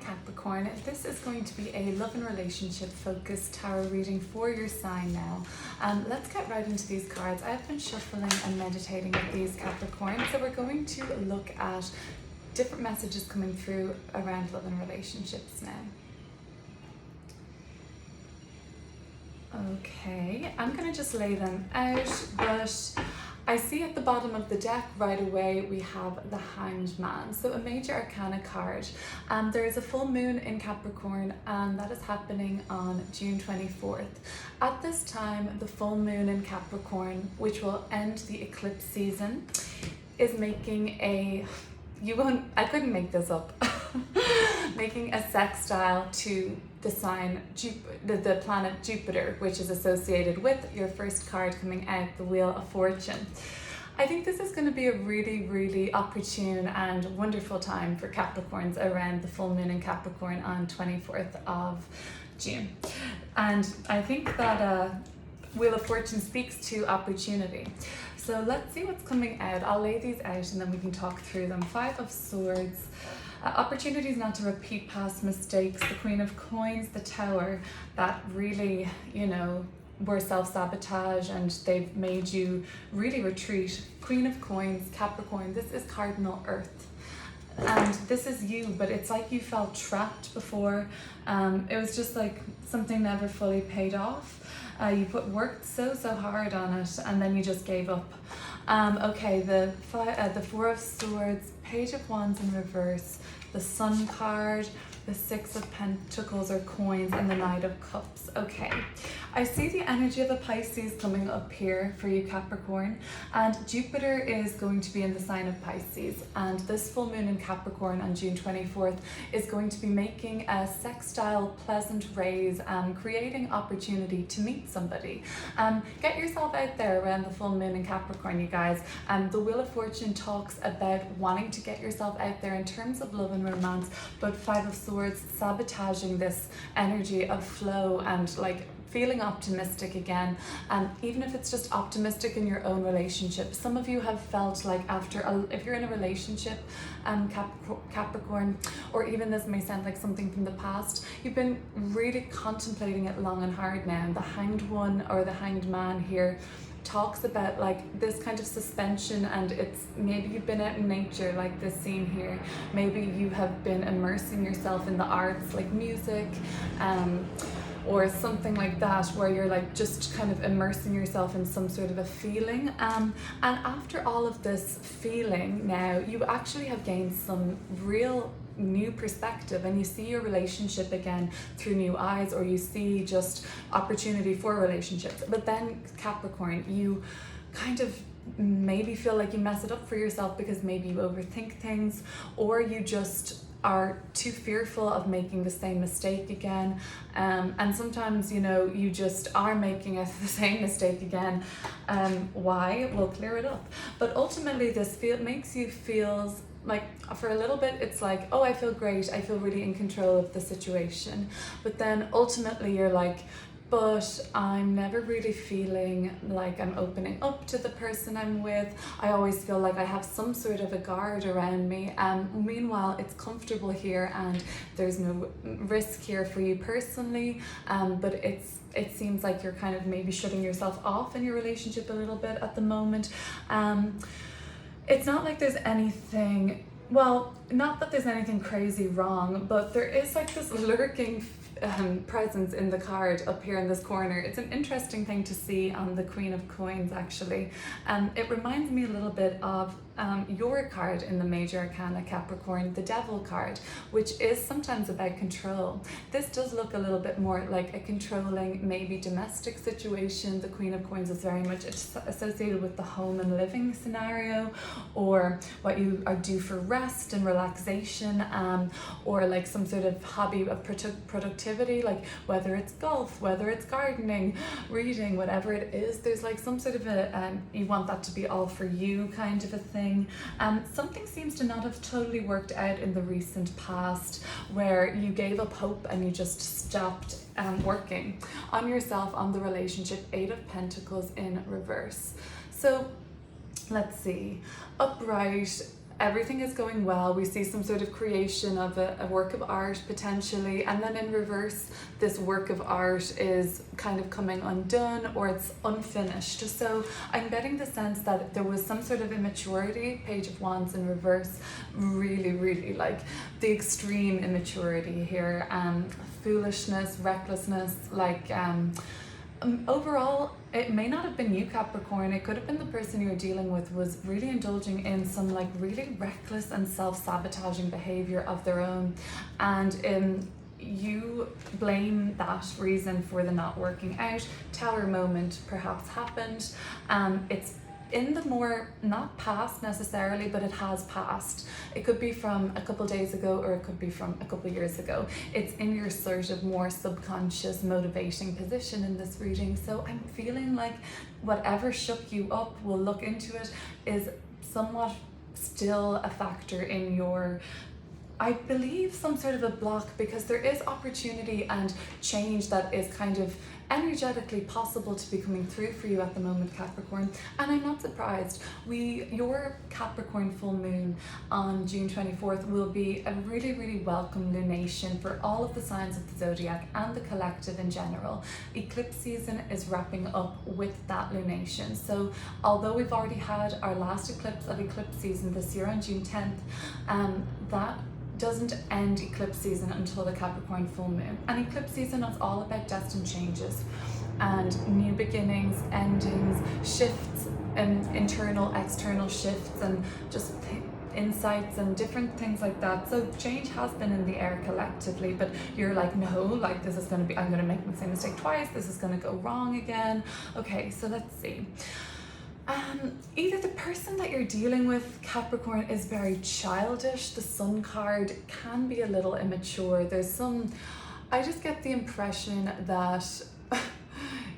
Capricorn. This is going to be a love and relationship focused tarot reading for your sign now. Let's get right into these cards. I've been shuffling and meditating with these Capricorn, so we're going to look at different messages coming through around love and relationships now. Okay, I'm going to just lay them out, but I see at the bottom of the deck right away we have the Hanged Man, so a major arcana card. There is a full moon in Capricorn and that is happening on June 24th. At this time, the full moon in Capricorn, which will end the eclipse season, is making I couldn't make this up, making a sextile to the sign, the planet Jupiter, which is associated with your first card coming out, the Wheel of Fortune. I think this is going to be a really, really opportune and wonderful time for Capricorns around the full moon in Capricorn on 24th of June. And I think that Wheel of Fortune speaks to opportunity. So let's see what's coming out. I'll lay these out and then we can talk through them. Five of Swords. Opportunities not to repeat past mistakes, the Queen of Coins, the Tower, that really, were self-sabotage and they've made you really retreat. Queen of Coins, Capricorn, this is cardinal Earth. And this is you, but it's like you felt trapped before. It was just like something never fully paid off. You worked so hard on it and then you just gave up. Okay, the Four of Swords, Page of Wands in reverse, the Sun card, the Six of Pentacles or coins, and the Knight of Cups. Okay, I see the energy of the Pisces coming up here for you, Capricorn, and Jupiter is going to be in the sign of Pisces, and this full moon in Capricorn on June 24th is going to be making a sextile pleasant rays, creating opportunity to meet somebody. Get yourself out there around the full moon in Capricorn, you guys. The Wheel of Fortune talks about wanting to get yourself out there in terms of love and romance, but Five of Swords sabotaging this energy of flow and like feeling optimistic again, even if it's just optimistic in your own relationship. Some of you have felt like if you're in a relationship, Capricorn, or even this may sound like something from the past, you've been really contemplating it long and hard now. The Hanged One or the Hanged Man here talks about like this kind of suspension, and it's maybe you've been out in nature like this scene here. Maybe you have been immersing yourself in the arts like music, or something like that, where you're like just kind of immersing yourself in some sort of a feeling. And after all of this feeling now, you actually have gained some real new perspective and you see your relationship again through new eyes, or you see just opportunity for relationships. But then Capricorn, you kind of maybe feel like you mess it up for yourself because maybe you overthink things, or you just are too fearful of making the same mistake again, and sometimes you just are making the same mistake again. Why? We'll clear it up. But ultimately this makes you feel like, for a little bit it's like, oh, I feel great, I feel really in control of the situation, but then ultimately you're like, but I'm never really feeling like I'm opening up to the person I'm with. I always feel like I have some sort of a guard around me. Meanwhile, it's comfortable here and there's no risk here for you personally. But it seems like you're kind of maybe shutting yourself off in your relationship a little bit at the moment. It's not like there's anything, well, not that there's anything crazy wrong, but there is like this lurking presence in the card up here in this corner. It's an interesting thing to see on the Queen of Coins actually. It reminds me a little bit of your card in the major arcana, Capricorn, the Devil card, which is sometimes about control. This does look a little bit more like a controlling, maybe domestic situation. The Queen of Coins is very much associated with the home and living scenario, or what you do for rest and relaxation, or like some sort of hobby of productivity, like whether it's golf, whether it's gardening, reading, whatever it is. There's like some sort of you want that to be all for you kind of a thing. Something seems to not have totally worked out in the recent past, where you gave up hope and you just stopped working on yourself, on the relationship. Eight of Pentacles in reverse. So let's see. Upright, everything is going well. We see some sort of creation of a work of art potentially, and then in reverse, this work of art is kind of coming undone or it's unfinished. So I'm getting the sense that there was some sort of immaturity, Page of Wands in reverse, really like the extreme immaturity here, foolishness, recklessness, like overall, it may not have been you, Capricorn. It could have been the person you were dealing with was really indulging in some like really reckless and self-sabotaging behavior of their own, and you blame that reason for the not working out. Tower moment perhaps happened. It's in the more, not past necessarily, but it has passed. It could be from a couple days ago or it could be from a couple years ago. It's in your sort of more subconscious motivating position in this reading. So I'm feeling like whatever shook you up, we'll look into it, is somewhat still a factor in your, I believe, some sort of a block, because there is opportunity and change that is kind of energetically possible to be coming through for you at the moment, Capricorn. And I'm not surprised. Your Capricorn full moon on June 24th will be a really welcome lunation for all of the signs of the zodiac and the collective in general. Eclipse season is wrapping up with that lunation. So although we've already had our last eclipse of eclipse season this year on June 10th, that doesn't end eclipse season until the Capricorn full moon. And eclipse season is all about destined changes and new beginnings, endings, shifts, and internal, external shifts, and just insights and different things like that. So change has been in the air collectively, but you're like, no, like this is going to be, I'm going to make the same mistake twice, this is going to go wrong again. Okay, so let's see. Either the person that you're dealing with, Capricorn, is very childish. The Sun card can be a little immature. There's some, I just get the impression that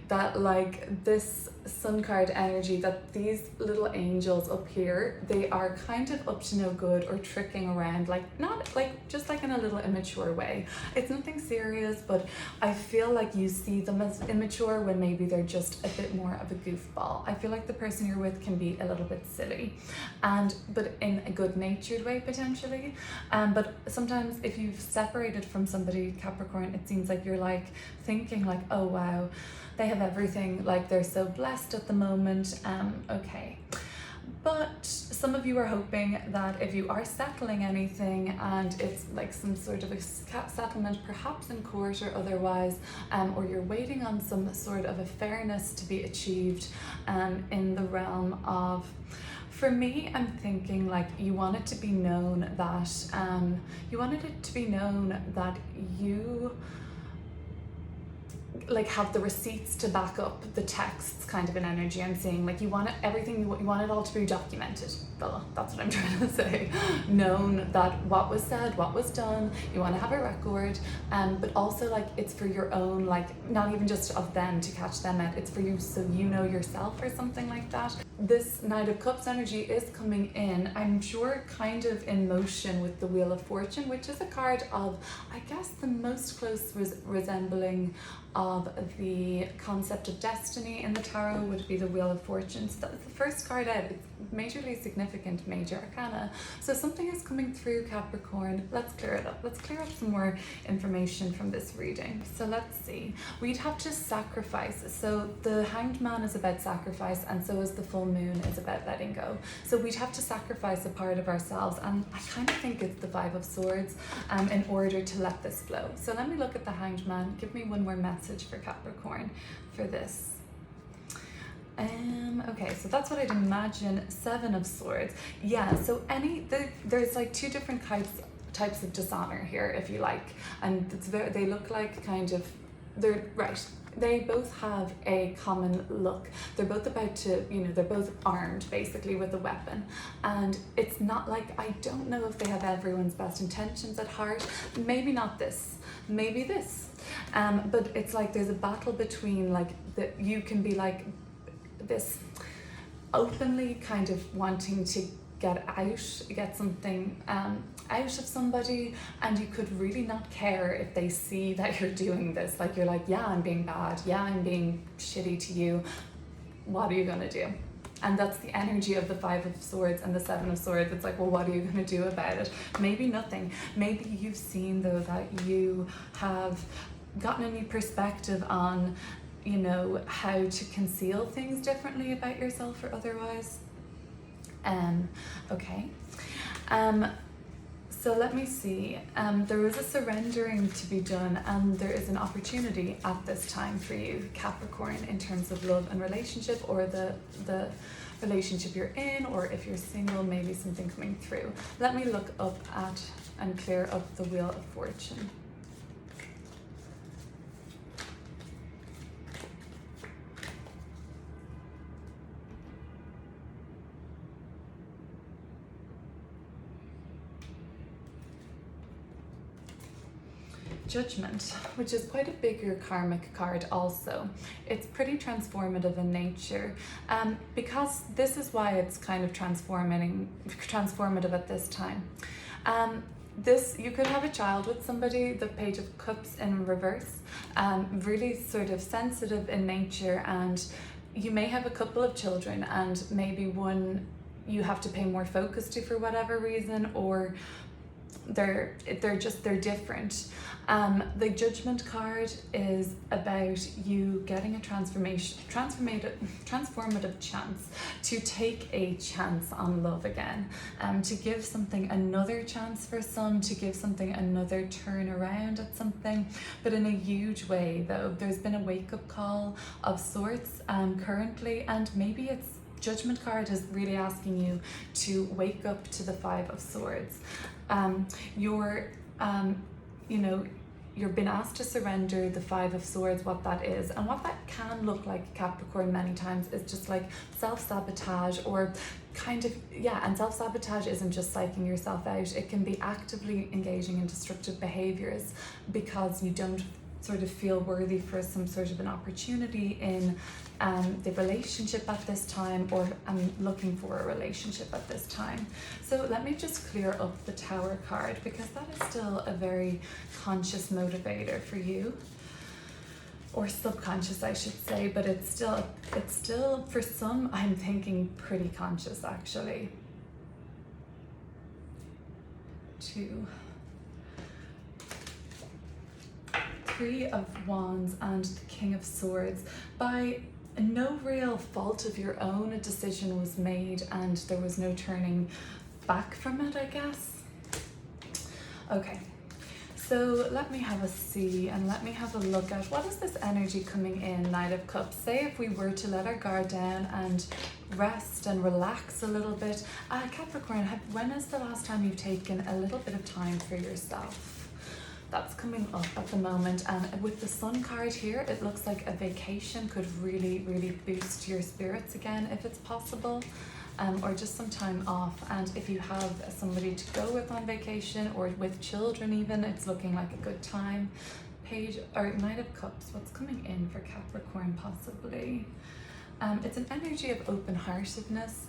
that like this Sun card energy, that these little angels up here, they are kind of up to no good or tricking around, like not like, just like in a little immature way. It's nothing serious, but I feel like you see them as immature when maybe they're just a bit more of a goofball. I feel like the person you're with can be a little bit silly, but in a good-natured way potentially. But sometimes if you've separated from somebody, Capricorn, it seems like you're like thinking like, oh wow, they have everything, like they're so blessed at the moment. Okay. But some of you are hoping that if you are settling anything and it's like some sort of a settlement, perhaps in court or otherwise, or you're waiting on some sort of a fairness to be achieved in the realm of, for me, I'm thinking like you want it to be known that, you like have the receipts to back up the texts, kind of an energy I'm seeing. Like you want it, everything, you want it all to be documented. Well, that's what I'm trying to say. Known that what was said, what was done, you want to have a record, but also like it's for your own, like not even just of them to catch them out, it's for you so you know yourself or something like that. This Knight of Cups energy is coming in, I'm sure, kind of in motion with the Wheel of Fortune, which is a card of, I guess, the most close resembling of the concept of destiny in the tarot would be the Wheel of Fortune. So that's the first card out. It's majorly significant, major arcana. So something is coming through, Capricorn. Let's clear it up. Let's clear up some more information from this reading. So let's see. We'd have to sacrifice. So the Hanged Man is about sacrifice, and so is the full moon is about letting go. So we'd have to sacrifice a part of ourselves, and I kind of think it's the Five of Swords in order to let this flow. So let me look at the Hanged Man. Give me one more message for Capricorn for this. Okay, so that's what I'd imagine. Seven of Swords. Yeah, so there's like two different types of dishonor here, if you like, and they look like kind of, they're right. They both have a common look. They're both about to, they're both armed basically with a weapon. And it's not like, I don't know if they have everyone's best intentions at heart. Maybe not this, maybe this. But it's like there's a battle between like, you can be like this openly kind of wanting to get something out of somebody, and you could really not care if they see that you're doing this. Like you're like, yeah, I'm being bad, yeah, I'm being shitty to you, what are you gonna do? And that's the energy of the Five of Swords and the Seven of Swords. It's like, well, what are you going to do about it? Maybe nothing. Maybe you've seen, though, that you have gotten a new perspective on, you know, how to conceal things differently about yourself or otherwise. Okay. So let me see. There is a surrendering to be done, and there is an opportunity at this time for you, Capricorn, in terms of love and relationship, or the relationship you're in, or if you're single, maybe something coming through. Let me look up at and clear up the Wheel of Fortune. Judgment, which is quite a bigger karmic card also. It's pretty transformative in nature, because this is why it's kind of transformative at this time. You could have a child with somebody, the Page of Cups in reverse, really sort of sensitive in nature, and you may have a couple of children, and maybe one you have to pay more focus to for whatever reason, or they're different. The Judgment card is about you getting a transformative chance to take a chance on love again, to give something another chance for some, to give something another turn around at something, but in a huge way though. There's been a wake-up call of sorts currently, and maybe it's Judgment card is really asking you to wake up to the Five of Swords. You've been asked to surrender the Five of Swords, what that is, and what that can look like, Capricorn, many times is just like self-sabotage, or kind of, and self-sabotage isn't just psyching yourself out. It can be actively engaging in destructive behaviors because you don't sort of feel worthy for some sort of an opportunity in the relationship at this time, or looking for a relationship at this time. So let me just clear up the Tower card, because that is still a very conscious motivator for you, or subconscious I should say, but it's still for some, I'm thinking pretty conscious actually. 2, 3 of Wands and the King of Swords. By no real fault of your own, a decision was made and there was no turning back from it, I guess. Okay, so let me have a see, and let me have a look at what is this energy coming in, Knight of Cups. Say if we were to let our guard down and rest and relax a little bit. Capricorn, when is the last time you've taken a little bit of time for yourself? That's coming up at the moment, and with the Sun card here, it looks like a vacation could really, really boost your spirits again if it's possible, or just some time off. And if you have somebody to go with on vacation, or with children even, it's looking like a good time. Knight of Cups, what's coming in for Capricorn possibly? It's an energy of open-heartedness,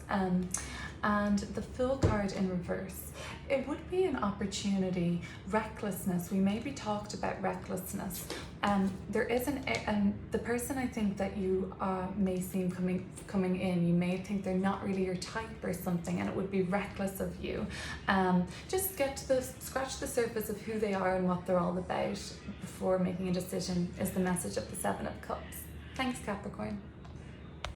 and the Fool card in reverse. It would be an opportunity, recklessness. We maybe talked about recklessness. There is the person I think that you may see coming in, you may think they're not really your type or something, and it would be reckless of you. Just scratch the surface of who they are and what they're all about before making a decision is the message of the Seven of Cups. Thanks, Capricorn.